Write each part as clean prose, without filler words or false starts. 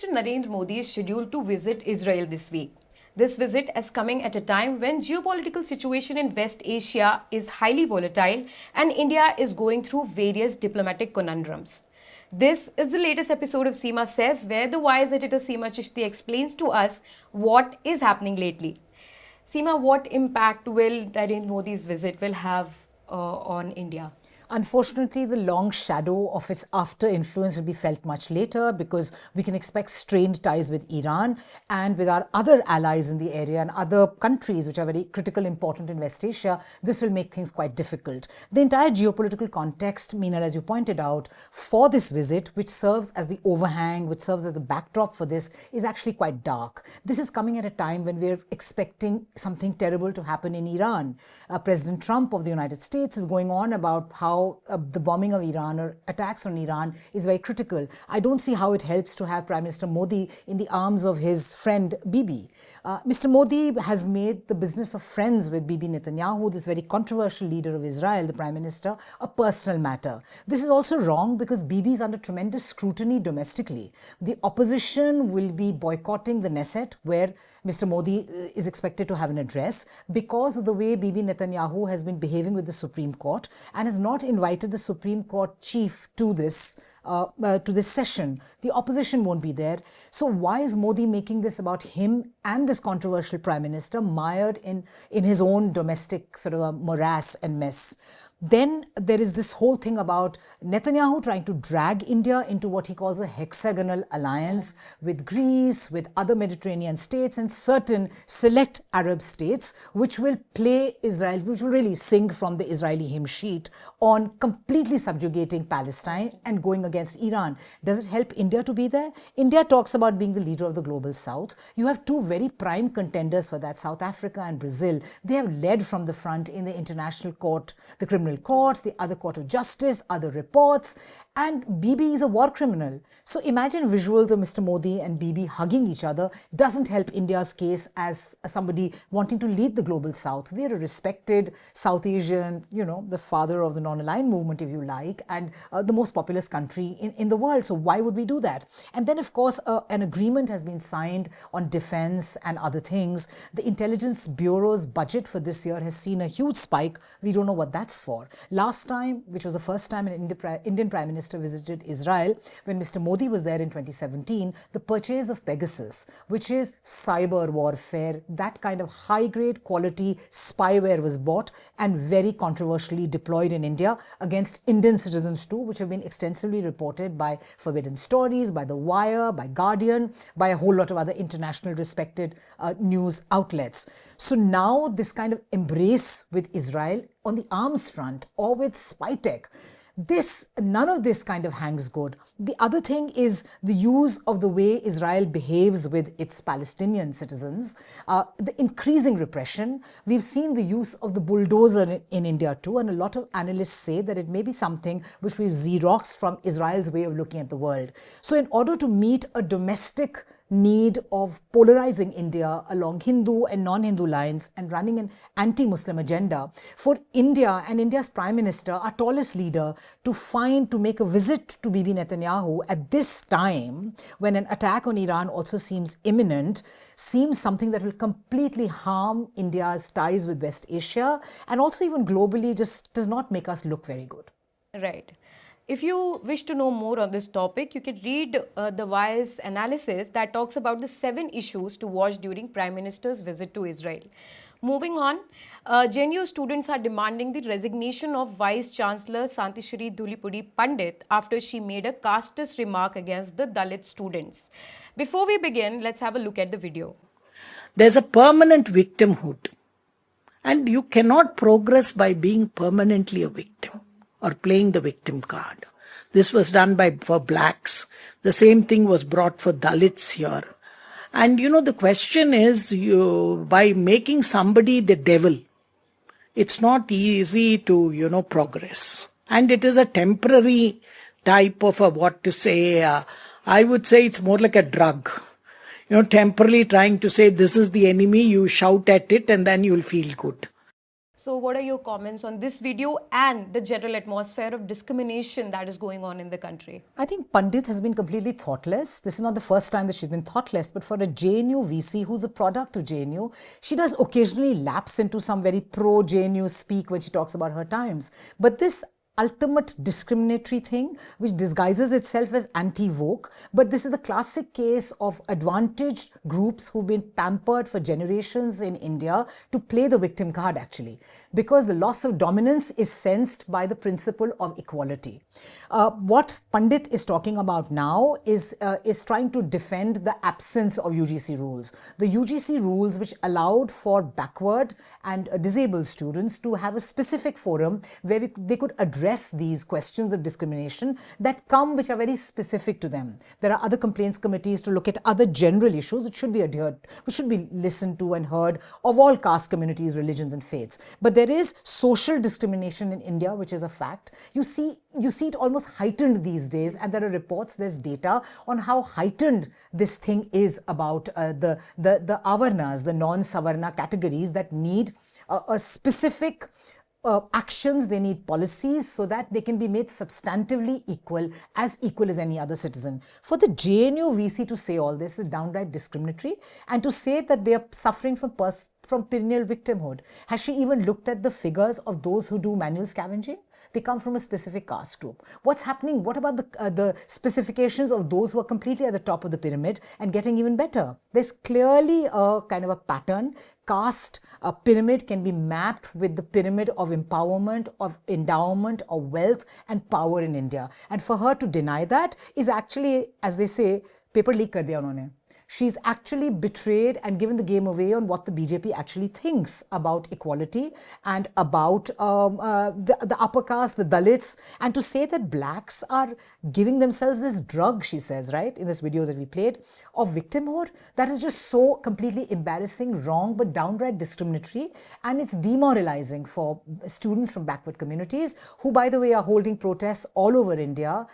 Minister Narendra Modi is scheduled to visit Israel this week. This visit is coming at a time when geopolitical situation in West Asia is highly volatile and India is going through various diplomatic conundrums. This is the latest episode of Seema Says, where the wise editor Seema Chishti explains to us what is happening lately. Seema, what impact will Narendra Modi's visit will have on India? Unfortunately, the long shadow of its after influence will be felt much later because we can expect strained ties with Iran and with our other allies in the area and other countries which are very critical, important in West Asia. This will make things quite difficult. The entire geopolitical context, Minal, as you pointed out, for this visit, which serves as the overhang, which serves as the backdrop for this, is actually quite dark. This is coming at a time when we're expecting something terrible to happen in Iran. President Trump of the United States is going on about how the bombing of Iran or attacks on Iran is very critical. I don't see how it helps to have Prime Minister Modi in the arms of his friend Bibi. Mr. Modi has made the business of friends with Bibi Netanyahu, this very controversial leader of Israel, the Prime Minister, a personal matter. This is also wrong because Bibi is under tremendous scrutiny domestically. The opposition will be boycotting the Knesset, where Mr. Modi is expected to have an address, because of the way Bibi Netanyahu has been behaving with the Supreme Court and has not invited the Supreme Court chief to this session. The opposition won't be there. So why is Modi making this about him and this controversial Prime Minister mired in his own domestic sort of a morass and mess? Then there is this whole thing about Netanyahu trying to drag India into what he calls a hexagonal alliance with Greece, with other Mediterranean states and certain select Arab states, which will play Israel, which will really sing from the Israeli hymn sheet on completely subjugating Palestine and going against Iran. Does it help India to be there? India talks about being the leader of the global south. You have two very prime contenders for that, South Africa and Brazil. They have led from the front in the international court, the criminal court, the other court of justice, other reports, and Bibi is a war criminal. So imagine visuals of Mr. Modi and Bibi hugging each other doesn't help India's case as somebody wanting to lead the global south. We are a respected South Asian, the father of the non-aligned movement, if you like, and the most populous country in the world. So why would we do that? And then, of course, an agreement has been signed on defense and other things. The Intelligence Bureau's budget for this year has seen a huge spike. We don't know what that's for. Last time, which was the first time an Indian Prime Minister visited Israel, when Mr. Modi was there in 2017, the purchase of Pegasus, which is cyber warfare, that kind of high-grade quality spyware was bought and very controversially deployed in India against Indian citizens too, which have been extensively reported by Forbidden Stories, by The Wire, by Guardian, by a whole lot of other international respected news outlets. So now this kind of embrace with Israel on the arms front or with spy tech, none of this kind of hangs good. The other thing is the use of the way Israel behaves with its Palestinian citizens, the increasing repression. We've seen the use of the bulldozer in India too, and a lot of analysts say that it may be something which we've xeroxed from Israel's way of looking at the world. So in order to meet a domestic need of polarizing India along Hindu and non-Hindu lines and running an anti-Muslim agenda, for India and India's Prime Minister, our tallest leader, to make a visit to Bibi Netanyahu at this time when an attack on Iran also seems imminent, seems something that will completely harm India's ties with West Asia and also even globally just does not make us look very good. Right. If you wish to know more on this topic, you can read the Wise analysis that talks about the 7 issues to watch during Prime Minister's visit to Israel. Moving on, JNU students are demanding the resignation of Vice Chancellor Santishree Dhulipudi Pandit after she made a casteist remark against the Dalit students. Before we begin, let's have a look at the video. There's a permanent victimhood, and you cannot progress by being permanently a victim or playing the victim card. This was done for blacks. The same thing was brought for Dalits here. And the question is, by making somebody the devil, it's not easy to, progress. And it is a temporary type of I would say it's more like a drug. Temporarily trying to say this is the enemy, you shout at it and then you'll feel good. So what are your comments on this video and the general atmosphere of discrimination that is going on in the country? I think Pandit has been completely thoughtless. This is not the first time that she's been thoughtless, but for a JNU VC who's a product of JNU, she does occasionally lapse into some very pro-JNU speak when she talks about her times. But this ultimate discriminatory thing which disguises itself as anti-woke, but this is the classic case of advantaged groups who've been pampered for generations in India to play the victim card actually, because the loss of dominance is sensed by the principle of equality. What Pandit is talking about now is trying to defend the absence of UGC rules. The UGC rules which allowed for backward and disabled students to have a specific forum where they could address these questions of discrimination that come, which are very specific to them. There are other complaints committees to look at other general issues which should be adhered, which should be listened to and heard of all caste communities, religions and faiths. But there is social discrimination in India, which is a fact. You see it almost heightened these days, and there are reports, there's data on how heightened this thing is about the avarnas, the non-savarna categories that need a specific actions, they need policies so that they can be made substantively equal as any other citizen. For the JNU VC to say all this is downright discriminatory, and to say that they are suffering from perennial victimhood. Has she even looked at the figures of those who do manual scavenging? They come from a specific caste group. What's happening? What about the specifications of those who are completely at the top of the pyramid and getting even better? There's clearly a kind of a pattern. Caste pyramid can be mapped with the pyramid of empowerment, of endowment, of wealth and power in India. And for her to deny that is actually, as they say, paper leak kar diya unhone. She's actually betrayed and given the game away on what the BJP actually thinks about equality and about the upper caste, the Dalits. And to say that blacks are giving themselves this drug, she says, right, in this video that we played, of victimhood, that is just so completely embarrassing, wrong, but downright discriminatory. And it's demoralizing for students from backward communities who, by the way, are holding protests all over India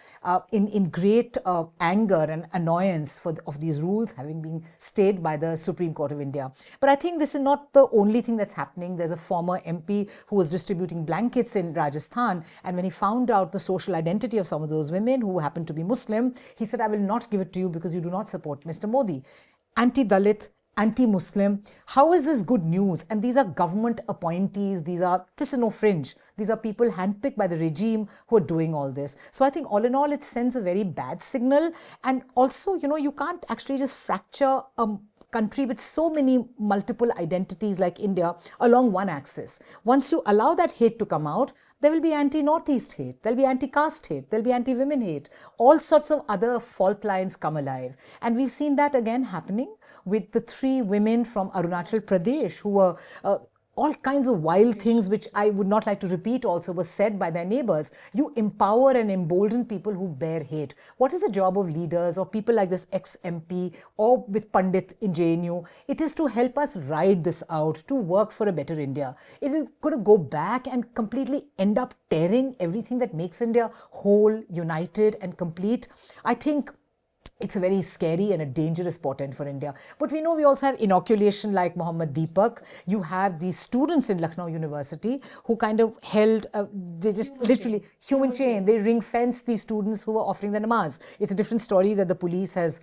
in great anger and annoyance of these rules having been stayed by the Supreme Court of India. But I think this is not the only thing that's happening. There's a former MP who was distributing blankets in Rajasthan, and when he found out the social identity of some of those women who happened to be Muslim, he said, I will not give it to you because you do not support Mr. Modi. Anti-Dalit, anti-Muslim. How is this good news? And these are government appointees. This is no fringe. These are people handpicked by the regime who are doing all this. So I think all in all, it sends a very bad signal. And also, you can't actually just fracture a country with so many multiple identities like India along one axis. Once you allow that hate to come out, there will be anti-Northeast hate, there'll be anti-caste hate, there'll be anti-women hate. All sorts of other fault lines come alive. And we've seen that again happening with the 3 women from Arunachal Pradesh who were all kinds of wild things which I would not like to repeat also was said by their neighbors. You empower and embolden people who bear hate. What is the job of leaders or people like this ex-MP or with Pandit in JNU? It is to help us ride this out, to work for a better India. If we could go back and completely end up tearing everything that makes India whole, united and complete, I think it's a very scary and a dangerous portent for India. But we know we also have inoculation like Mohammad Deepak. You have these students in Lucknow University who kind of held, they just literally, human chain. They ring fence these students who were offering the namaz. It's a different story that the police has,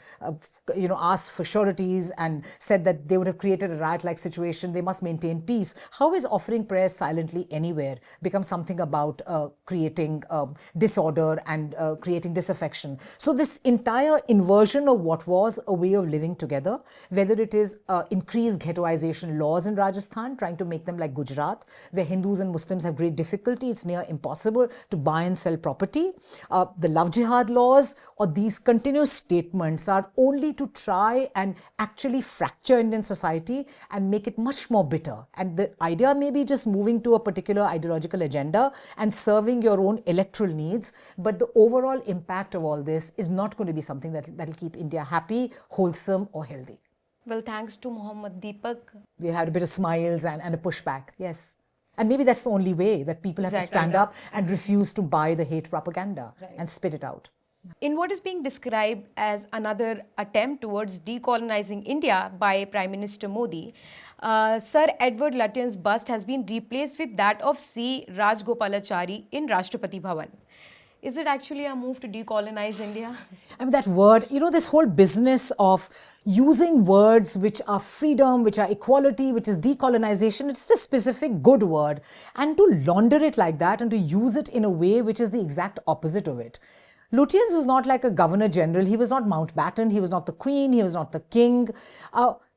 asked for sureties and said that they would have created a riot-like situation. They must maintain peace. How is offering prayers silently anywhere become something about creating disorder and creating disaffection? So this entire inversion of what was a way of living together, whether it is increased ghettoization laws in Rajasthan, trying to make them like Gujarat, where Hindus and Muslims have great difficulty, it's near impossible to buy and sell property. The love jihad laws or these continuous statements are only to try and actually fracture Indian society and make it much more bitter. And the idea may be just moving to a particular ideological agenda and serving your own electoral needs, but the overall impact of all this is not going to be something that will keep India happy, wholesome or healthy. Well, thanks to Mohammad Deepak. We had a bit of smiles and a pushback, yes. And maybe that's the only way that people have to stand up and refuse to buy the hate propaganda and spit it out. In what is being described as another attempt towards decolonizing India by Prime Minister Modi, Sir Edward Lutyen's bust has been replaced with that of C. Rajgopalachari in Rashtrapati Bhawan. Is it actually a move to decolonize India? I mean, that word, this whole business of using words which are freedom, which are equality, which is decolonization, it's a specific good word. And to launder it like that and to use it in a way which is the exact opposite of it. Lutyen's was not like a governor general. He was not Mountbatten. He was not the queen. He was not the king.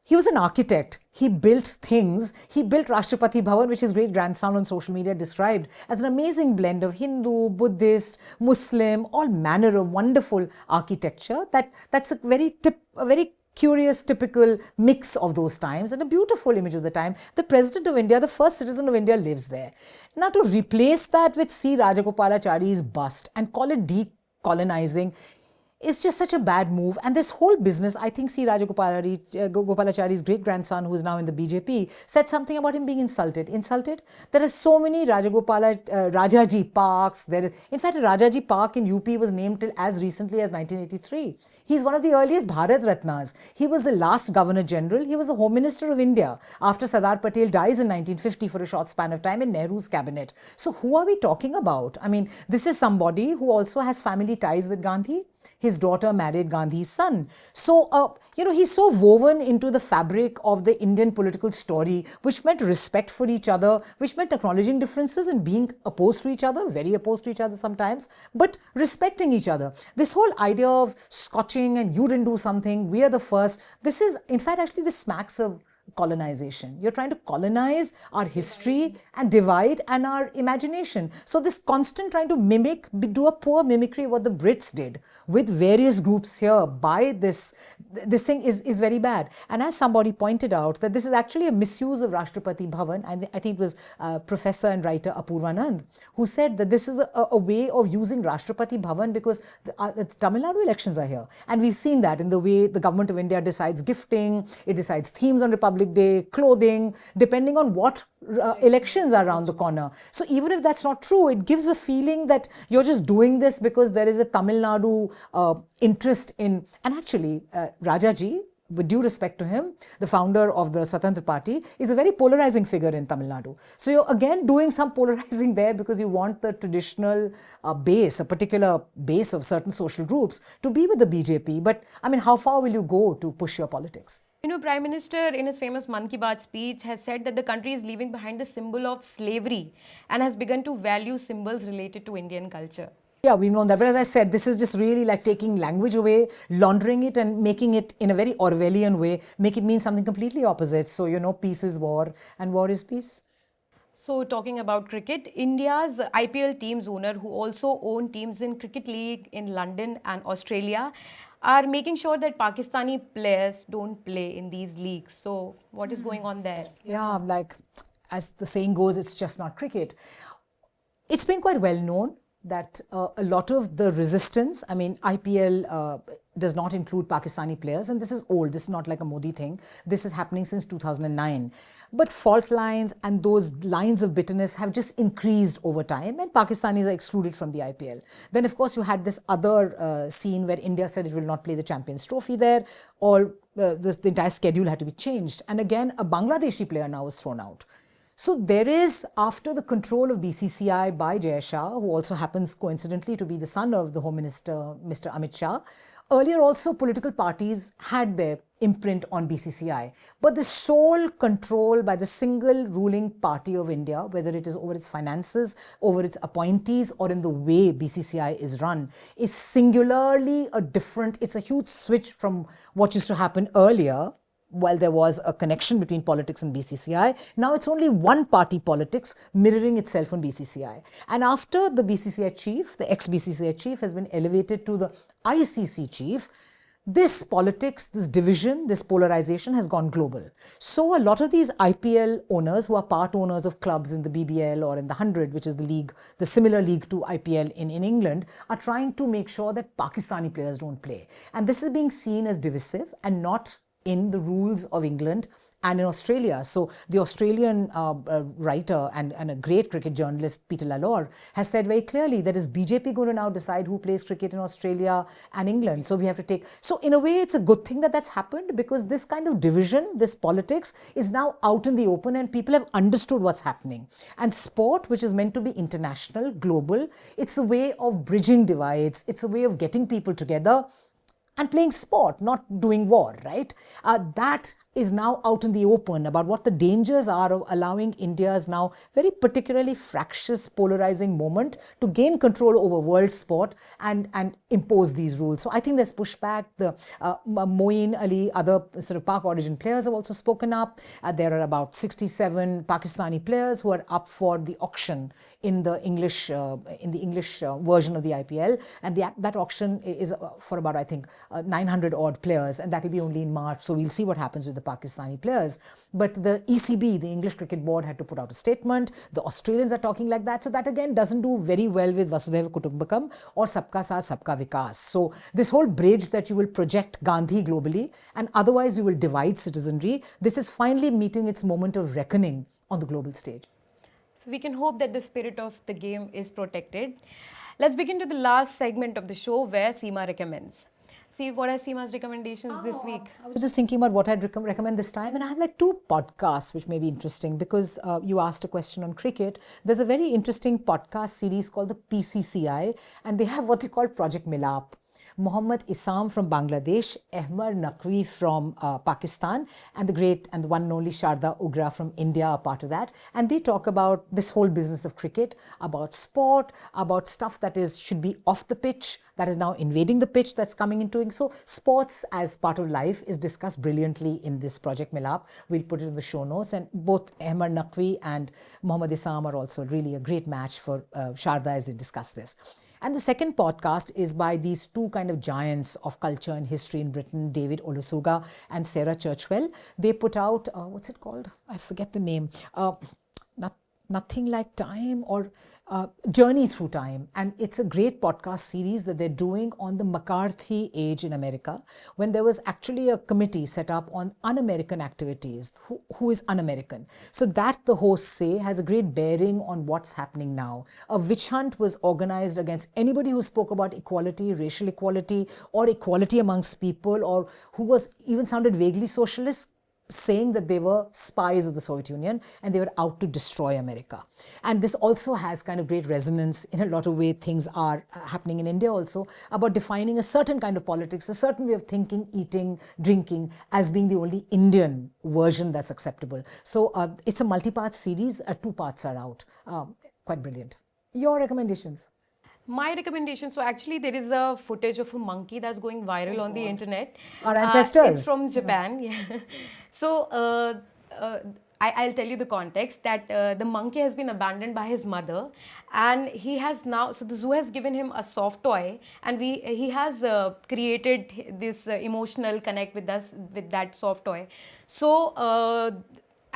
He was an architect. He built things. He built Rashtrapati Bhawan, which his great-grandson on social media described as an amazing blend of Hindu, Buddhist, Muslim, all manner of wonderful architecture. That's a very curious, typical mix of those times and a beautiful image of the time. The President of India, the first citizen of India, lives there. Now, to replace that with C. Rajagopalachari's bust and call it decolonizing is just such a bad move. And this whole business, I think C. Rajagopalachari's great-grandson, who is now in the BJP, said something about him being insulted. Insulted? There are so many Rajaji parks. In fact, Rajaji Park in UP was named till as recently as 1983. He's one of the earliest Bharat Ratnas. He was the last Governor General. He was the Home Minister of India after Sardar Patel dies in 1950 for a short span of time in Nehru's cabinet. So who are we talking about? I mean, this is somebody who also has family ties with Gandhi. His daughter married Gandhi's son. So, he's so woven into the fabric of the Indian political story, which meant respect for each other, which meant acknowledging differences and being opposed to each other, very opposed to each other sometimes, but respecting each other. This whole idea of scotching and you didn't do something, we are the first. This is, in fact, actually this smacks of colonization. You're trying to colonize our history and divide and our imagination. So this constant trying to do a poor mimicry of what the Brits did with various groups here by this thing is very bad. And as somebody pointed out, that this is actually a misuse of Rashtrapati Bhavan. And I think it was professor and writer Apurvanand who said that this is a way of using Rashtrapati Bhavan because the Tamil Nadu elections are here. And we've seen that in the way the government of India decides gifting, it decides themes on Republic Day, clothing, depending on what elections are around the corner. So even if that's not true, it gives a feeling that you're just doing this because there is a Tamil Nadu interest in, and actually Rajaji, with due respect to him, the founder of the Swatantra Party, is a very polarizing figure in Tamil Nadu. So you're again doing some polarizing there because you want the traditional base, a particular base of certain social groups to be with the BJP. But I mean, how far will you go to push your politics? Prime Minister in his famous Man Ki Baat speech has said that the country is leaving behind the symbol of slavery and has begun to value symbols related to Indian culture. Yeah, we've known that. But as I said, this is just really like taking language away, laundering it and making it in a very Orwellian way, make it mean something completely opposite. So, peace is war and war is peace. So talking about cricket, India's IPL team's owner, who also own teams in Cricket League in London and Australia, are making sure that Pakistani players don't play in these leagues. So what is going on there? Yeah, like as the saying goes, it's just not cricket. It's been quite well known that a lot of the resistance, I mean, IPL does not include Pakistani players, and this is old, this is not like a Modi thing. This is happening since 2009. But fault lines and those lines of bitterness have just increased over time, and Pakistanis are excluded from the IPL. Then, of course, you had this other scene where India said it will not play the Champions Trophy there. The entire schedule had to be changed. And again, a Bangladeshi player now was thrown out. So there is, after the control of BCCI by Jai Shah, who also happens coincidentally to be the son of the Home Minister, Mr. Amit Shah, earlier also political parties had their imprint on BCCI. But the sole control by the single ruling party of India, whether it is over its finances, over its appointees, or in the way BCCI is run, is singularly it's a huge switch from what used to happen earlier, while there was a connection between politics and BCCI. Now it's only one party politics mirroring itself on BCCI. And after the BCCI chief, the ex-BCCI chief has been elevated to the ICC chief, this politics, this division, this polarization has gone global. So a lot of these IPL owners who are part owners of clubs in the BBL or in the 100, which is the league, the similar league to IPL in England, are trying to make sure that Pakistani players don't play. And this is being seen as divisive and not in the rules of England and in Australia. So the Australian writer and a great cricket journalist, Peter Lalor, has said very clearly that is BJP going to now decide who plays cricket in Australia and England. So we have to take... So in a way, it's a good thing that that's happened, because this kind of division, this politics, is now out in the open and people have understood what's happening. And sport, which is meant to be international, global, it's a way of bridging divides. It's a way of getting people together and playing sport, not doing war, right? That is now out in the open about what the dangers are of allowing India's now very particularly fractious, polarizing moment to gain control over world sport and impose these rules. So I think there's pushback. The Moeen Ali, other sort of Pak origin players have also spoken up. There are about 67 Pakistani players who are up for the auction in the English version of the IPL, and that auction is for about, I think, 900 odd players, and that will be only in March. So we'll see what happens with the Pakistani players. But the ECB, the English Cricket Board, had to put out a statement. The Australians are talking like that. So that again doesn't do very well with Vasudhaiva Kutumbakam or Sabka Saath Sabka Vikas. So this whole bridge that you will project Gandhi globally and otherwise you will divide citizenry, this is finally meeting its moment of reckoning on the global stage. So we can hope that the spirit of the game is protected. Let's begin to the last segment of the show where Seema recommends. See, what are Seema's recommendations this week? I was just thinking about what I'd recommend this time, and I have like 2 podcasts which may be interesting because you asked a question on cricket. There's a very interesting podcast series called the PCCI, and they have what they call Project Milap. Mohammad Isam from Bangladesh, Ahmad Naqvi from Pakistan, and the great and the one and only Sharda Ugra from India are part of that. And they talk about this whole business of cricket, about sport, about stuff that should be off the pitch, that is now invading the pitch, that's coming into it. So sports as part of life is discussed brilliantly in this Project Milap. We'll put it in the show notes. And both Ahmad Naqvi and Mohammad Isam are also really a great match for Sharda as they discuss this. And the second podcast is by these 2 kind of giants of culture and history in Britain, David Olusoga and Sarah Churchwell. They put out, what's it called? I forget the name. Nothing Like Time, or Journey Through Time. And it's a great podcast series that they're doing on the McCarthy age in America, when there was actually a committee set up on un-American activities. Who is un-American? So that, the hosts say, has a great bearing on what's happening now. A witch hunt was organized against anybody who spoke about equality, racial equality, or equality amongst people, or who was even sounded vaguely socialist, saying that they were spies of the Soviet Union and they were out to destroy America. And this also has kind of great resonance in a lot of ways things are happening in India also, about defining a certain kind of politics, a certain way of thinking, eating, drinking as being the only Indian version that's acceptable. So it's a multi-part series, 2 parts are out. Quite brilliant. Your recommendations? My recommendation, so actually there is a footage of a monkey that's going viral on the internet. Our ancestors. It's from Japan. Yeah. So I'll tell you the context, that the monkey has been abandoned by his mother, and he has now, so the zoo has given him a soft toy, and he has created this emotional connect with us with that soft toy. So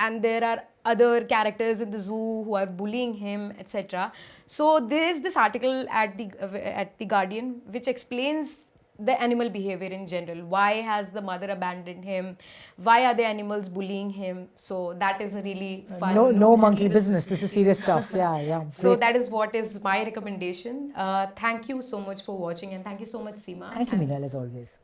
and there are other characters in the zoo who are bullying him, etc. So there is this article at the Guardian which explains the animal behavior in general. Why has the mother abandoned him? Why are the animals bullying him? So that is a really fun. No monkey business. This is serious stuff. Yeah. So that is what is my recommendation. Thank you so much for watching, and thank you so much, Seema. Thank you, Minal, as always.